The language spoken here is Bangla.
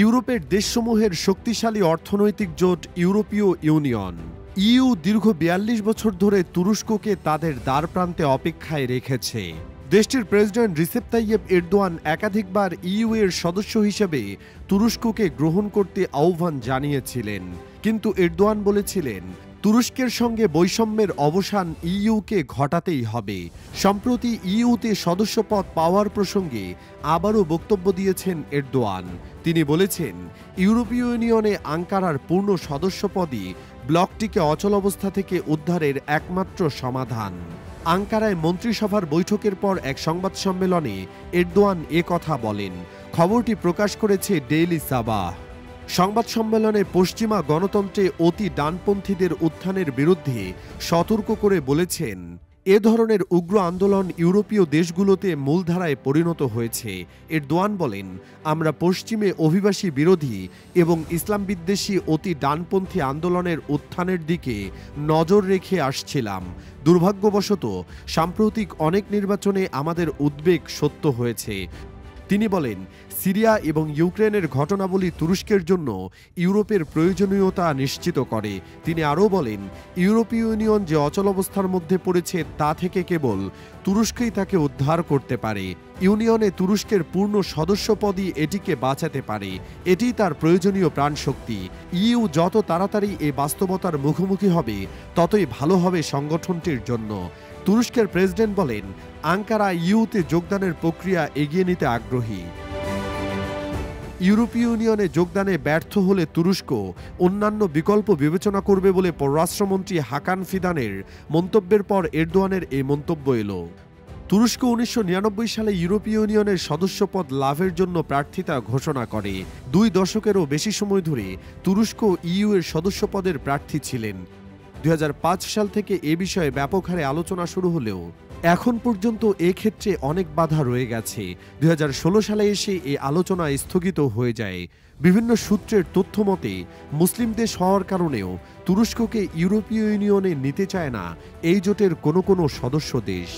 ইউরোপের দেশসমূহের শক্তিশালী অর্থনৈতিক জোট ইউরোপীয় ইউনিয়ন ইইউ দীর্ঘ ৪২ বছর ধরে তুরস্ককে তাদের দ্বারপ্রান্তে অপেক্ষায় রেখেছে। দেশটির প্রেসিডেন্ট রিসেপ তাইয়েপ এরদোয়ান একাধিকবার ইইউ এর সদস্য হিসেবে তুরস্ককে গ্রহণ করতে আহ্বান জানিয়েছিলেন, কিন্তু এরদোয়ান বলেছিলেন তুরস্কের সঙ্গে বৈষম্যের অবসান ইইউকে ঘটাতেই হবে। সম্প্রতি ইইউতে সদস্যপদ পাওয়ার প্রসঙ্গে আবারও বক্তব্য দিয়েছেন এরদোয়ান। তিনি বলেছেন, ইউরোপীয় ইউনিয়নে আঙ্কারার পূর্ণ সদস্যপদই ব্লকটিকে অচলাবস্থা থেকে উদ্ধারের একমাত্র সমাধান। আঙ্কারায় মন্ত্রিসভার বৈঠকের পর এক সংবাদ সম্মেলনে এরদোয়ান কথা বলেন। খবরটি প্রকাশ করেছে ডেইলি সাবাহ। সংবাদ সম্মেলনে পশ্চিমা গণতন্ত্রে অতি ডানপন্থীদের উত্থানের বিরুদ্ধে সতর্ক করে বলেছেন, এ ধরনের উগ্র আন্দোলন ইউরোপীয় দেশগুলোতে মূলধারায় পরিণত হয়েছে। এরদোয়ান বলেন, আমরা পশ্চিমে অভিবাসী বিরোধী এবং ইসলাম বিদ্বেষী অতি ডানপন্থী আন্দোলনের উত্থানের দিকে নজর রেখে আসছিলাম। দুর্ভাগ্যবশত সাম্প্রতিক অনেক নির্বাচনে আমাদের উদ্বেগ সত্য হয়েছে। তিনি বলেন, সিরিয়া এবং ইউক্রেনের ঘটনাবলী তুরস্কের জন্য ইউরোপের প্রয়োজনীয়তা নিশ্চিত করে। তিনি আরও বলেন, ইউরোপীয় ইউনিয়ন যে অচলাবস্থার মধ্যে পড়েছে তা থেকে কেবল তুরস্কই তাকে উদ্ধার করতে পারে। ইউনিয়নে তুরস্কের পূর্ণ সদস্যপদই এটিকে বাঁচাতে পারে। এটি তার প্রয়োজনীয় প্রাণশক্তি। ইইউ যত তাড়াতাড়ি এই বাস্তবতার মুখোমুখি হবে ততই ভালো হবে সংগঠনটির জন্য। তুরস্কের প্রেসিডেন্ট বলেন, আঙ্কারা ইইউতে যোগদানের প্রক্রিয়া এগিয়ে নিতে আগ্রহী। ইউরোপীয় ইউনিয়নে যোগদানে ব্যর্থ হলে তুরস্ক অন্যান্য বিকল্প বিবেচনা করবে বলে পররাষ্ট্রমন্ত্রী হাকান ফিদানের মন্তব্যের পর এরদোয়ানের এই মন্তব্য এলো। তুরস্ক ১৯৯৯ সালে ইউরোপীয় ইউনিয়নের সদস্যপদ লাভের জন্য প্রার্থিতা ঘোষণা করে। ২ দশকেরও বেশি সময় ধরে তুরস্ক ইইউ এর সদস্যপদের প্রার্থী ছিলেন। ২০০৫ সাল থেকে এ বিষয়ে ব্যাপক হারে আলোচনা শুরু হলেও এখন পর্যন্ত এক্ষেত্রে অনেক বাধা রয়ে গেছে। ২০১৬ সালে এসে এই আলোচনা স্থগিত হয়ে যায়। বিভিন্ন সূত্রের তথ্য মতে মুসলিম দেশ হওয়ার কারণেও তুরস্ককে ইউরোপীয় ইউনিয়নে নিতে চায় না এই জোটের কোনো সদস্য দেশ।